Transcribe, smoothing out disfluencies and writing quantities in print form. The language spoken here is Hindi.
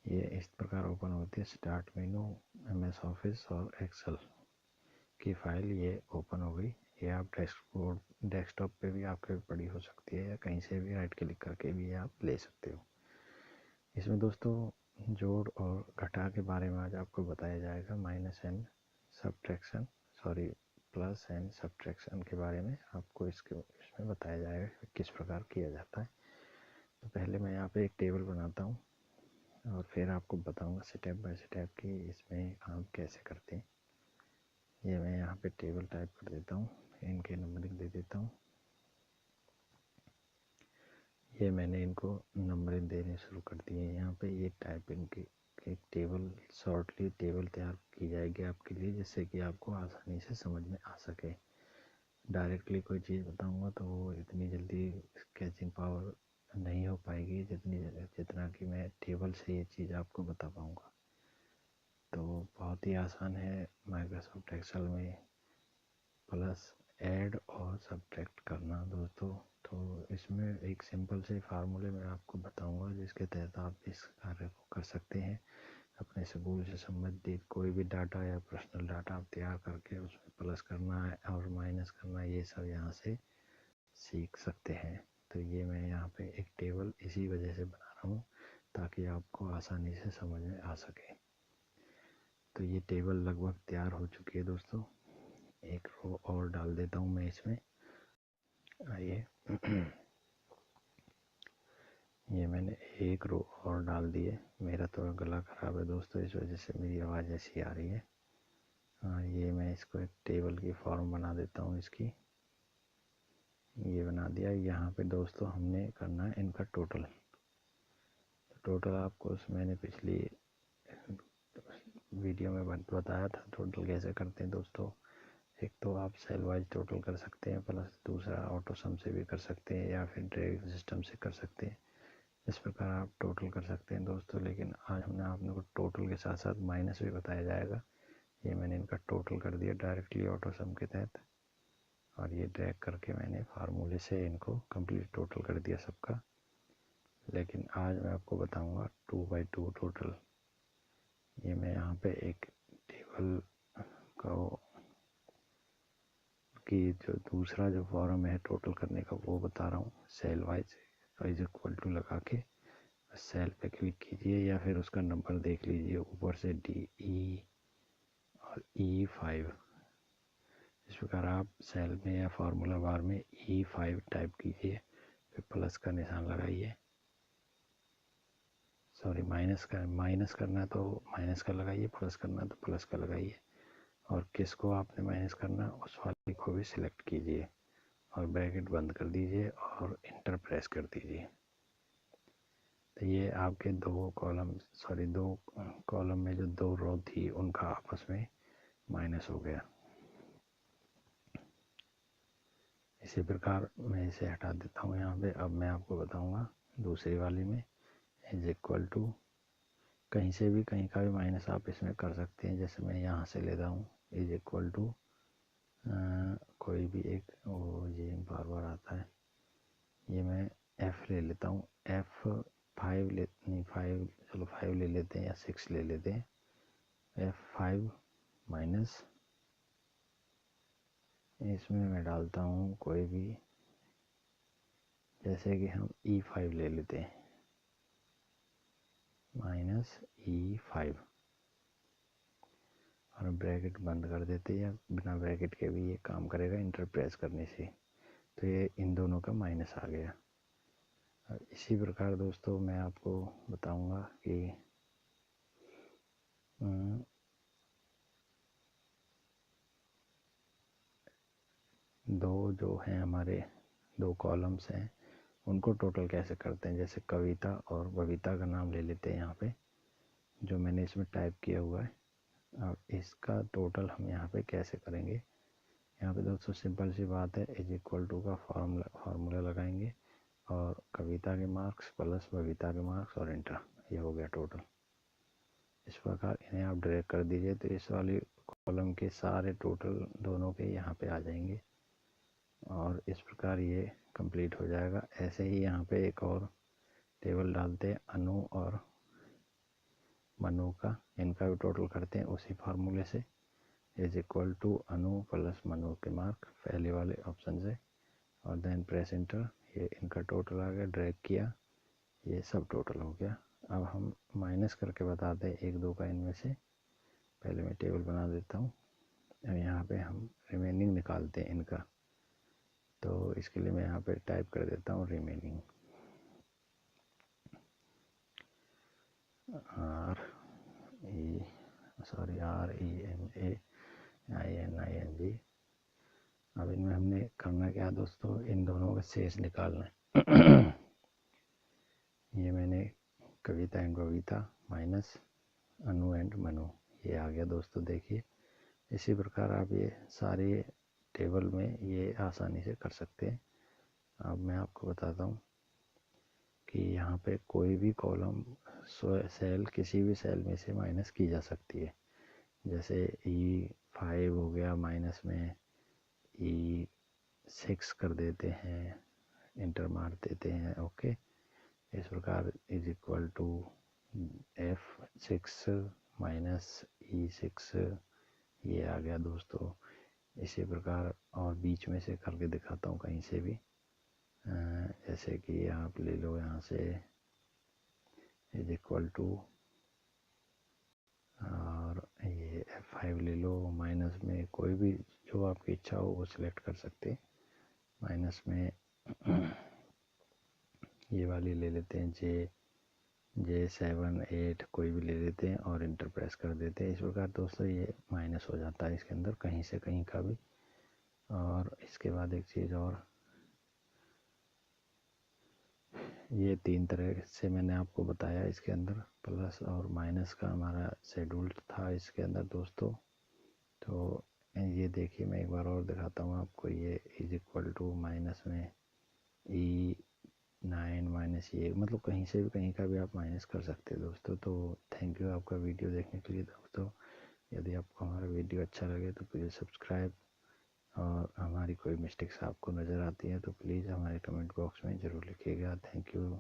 ये इस प्रकार ओपन होती है। स्टार्ट मेनू, MS ऑफिस और एक्सेल की फाइल ये ओपन हो गई। ये आप डेस्कटॉप पे भी आपके पड़ी हो सकती है, या कहीं से भी राइट क्लिक करके भी आप ले सकते हो। इसमें दोस्तों जोड़ और घटा के बारे में आज आपको बताया जाएगा। प्लस एंड सब्ट्रैक्शन के बारे में आपको इसमें बताया जाएगा किस प्रकार किया जाता है। तो पहले मैं यहाँ पे एक टेबल बनाता हूँ और फिर आपको बताऊँगा स्टेप बाय स्टेप कि इसमें काम कैसे करते हैं। ये मैं यहाँ पे टेबल टाइप कर देता हूँ, इनके नंबरिंग दे देता हूँ। ये मैंने इनको नंबरिंग देने शुरू कर दिए। यहाँ पे ये टाइप इनकी एक टेबल शॉर्टली टेबल तैयार की जाएगी आपके लिए, जिससे कि आपको आसानी से समझ में आ सके। डायरेक्टली कोई चीज़ बताऊंगा तो वो इतनी जल्दी कैचिंग पावर नहीं हो पाएगी जितना कि मैं टेबल से ये चीज़ आपको बता पाऊंगा। तो बहुत ही आसान है माइक्रोसॉफ्ट एक्सेल में प्लस ऐड और सब्ट्रैक्ट करना दोस्तों। तो इसमें एक सिंपल से फार्मूले में आपको बताऊंगा जिसके तहत आप इस कार्य को कर सकते हैं। अपने स्कूल से संबंधित कोई भी डाटा या पर्सनल डाटा आप तैयार करके उसमें प्लस करना है और माइनस करना, ये सब यहाँ से सीख सकते हैं। तो ये मैं यहाँ पे एक टेबल इसी वजह से बना रहा हूँ ताकि आपको आसानी से समझ में आ सके। तो ये टेबल लगभग तैयार हो चुकी है दोस्तों। एक रो और डाल देता हूँ मैं इसमें। आइए ये मैंने एक रो और डाल दिए। मेरा थोड़ा गला ख़राब है दोस्तों, इस वजह से मेरी आवाज़ ऐसी आ रही है। ये मैं इसको एक टेबल की फॉर्म बना देता हूँ इसकी। ये बना दिया। यहाँ पे दोस्तों हमने करना है इनका टोटल। तो टोटल आपको मैंने पिछली वीडियो में बताया था टोटल कैसे करते हैं दोस्तों। एक तो आप सेल वाइज टोटल कर सकते हैं, प्लस दूसरा ऑटो सम से भी कर सकते हैं, या फिर डायरेक्ट सिस्टम से कर सकते हैं। इस प्रकार आप टोटल कर सकते हैं दोस्तों। लेकिन आज हमने आपने को टोटल के साथ साथ माइनस भी बताया जाएगा। ये मैंने इनका टोटल कर दिया डायरेक्टली ऑटो सम के तहत, और ये ड्रैग करके मैंने फार्मूले से इनको कंप्लीट टोटल कर दिया सबका। लेकिन आज मैं आपको बताऊंगा 2/2 टोटल। ये मैं यहाँ पे एक टेबल की जो दूसरा जो फॉर्म है टोटल करने का वो बता रहा हूँ। Cell wise is equal to लगा के सेल पे क्लिक कीजिए, या फिर उसका नंबर देख लीजिए ऊपर से DE और E5। इस प्रकार आप सेल में या फार्मूला बार में E5 टाइप कीजिए, फिर प्लस का निशान लगाइए। सॉरी माइनस करना तो माइनस का लगाइए, प्लस करना तो प्लस का लगाइए। और किसको आपने माइनस करना उस वाले को भी सिलेक्ट कीजिए और ब्रैकेट बंद कर दीजिए और इंटर प्रेस कर दीजिए। तो ये आपके दो कॉलम में जो दो रो थी उनका आपस में माइनस हो गया। इसी प्रकार मैं इसे हटा देता हूँ यहाँ पे। अब मैं आपको बताऊँगा दूसरी वाली में इज इक्वल टू, कहीं से भी कहीं का भी माइनस आप इसमें कर सकते हैं। जैसे मैं यहाँ से लेता हूँ इज इक्वल टू कोई भी एक, वो ये बार बार आता है, ये मैं F ले लेता हूँ। F5 चलो 5 ले लेते हैं या 6 ले लेते हैं। F5 माइनस, इसमें मैं डालता हूँ कोई भी, जैसे कि हम E5 ले लेते हैं, माइनस E5 और ब्रैकेट बंद कर देते हैं, या बिना ब्रैकेट के भी ये काम करेगा इंटर प्रेस करने से। तो ये इन दोनों का माइनस आ गया। इसी प्रकार दोस्तों मैं आपको बताऊंगा कि दो जो हैं हमारे दो कॉलम्स हैं उनको टोटल कैसे करते हैं। जैसे कविता और बबीता का नाम ले लेते हैं यहाँ पे, जो मैंने इसमें टाइप किया हुआ है। अब इसका टोटल हम यहाँ पे कैसे करेंगे। यहाँ पे दोस्तों सिंपल सी बात है, इज इक्वल टू का फार्मूला लगाएंगे और कविता के मार्क्स प्लस बबीता के मार्क्स और इंटर, ये हो गया टोटल। इस प्रकार इन्हें आप ड्रैग कर दीजिए तो इस वाली कॉलम के सारे टोटल दोनों के यहाँ पे आ जाएंगे, और इस प्रकार ये कंप्लीट हो जाएगा। ऐसे ही यहाँ पे एक और टेबल डालते हैं, अनु और मनु का, इनका भी टोटल करते हैं उसी फार्मूले से, is equal to Anu plus Manu के मार्क पहले वाले ऑप्शन से, और देन प्रेस इंटर। ये इनका टोटल आ गया, ड्रैग किया, ये सब टोटल हो गया। अब हम माइनस करके बताते हैं 1 2 का इनमें से। पहले मैं टेबल बना देता हूँ। अब यहाँ पे हम रिमेनिंग निकालते हैं इनका, तो इसके लिए मैं यहाँ पे टाइप कर देता हूँ रिमेनिंग, REMAINING। अब इनमें हमने करना क्या दोस्तों, इन दोनों का शेष निकालना है। ये मैंने Kavita and Babita minus Anu and Manu, ये आ गया दोस्तों। देखिए इसी प्रकार आप ये सारे टेबल में ये आसानी से कर सकते हैं। अब मैं आपको बताता हूँ कि यहाँ पे कोई भी कॉलम सेल, किसी भी सेल में से माइनस की जा सकती है। जैसे E5 हो गया, माइनस में E6 कर देते हैं, इंटर मार देते हैं, ओके। इस प्रकार is equal to F6 minus E6, ये आ गया दोस्तों। इसी प्रकार और बीच में से करके दिखाता हूँ कहीं से भी, जैसे कि आप ले लो यहाँ से इज इक्वल टू, और ये F5 ले लो, माइनस में कोई भी जो आपकी इच्छा हो वो सिलेक्ट कर सकते। माइनस में ये वाली ले लेते हैं, J7 8 कोई भी ले लेते हैं और इंटर प्रेस कर देते हैं। इस प्रकार दोस्तों ये माइनस हो जाता है इसके अंदर कहीं से कहीं का भी। और इसके बाद एक चीज़ और, ये 3 तरह से मैंने आपको बताया इसके अंदर, प्लस और माइनस का हमारा शेड्यूल था इसके अंदर दोस्तों। तो ये देखिए मैं एक बार और दिखाता हूँ आपको, ये इज इक्वल टू माइनस में E9 माइनस, ये मतलब कहीं से भी कहीं का भी आप माइनस कर सकते हैं दोस्तों। तो थैंक यू आपका वीडियो देखने के लिए दोस्तों। यदि आपको हमारा वीडियो अच्छा लगे तो प्लीज़ सब्सक्राइब, और हमारी कोई मिस्टेक्स आपको नज़र आती है तो प्लीज़ हमारे कमेंट बॉक्स में ज़रूर लिखिएगा। Thank you.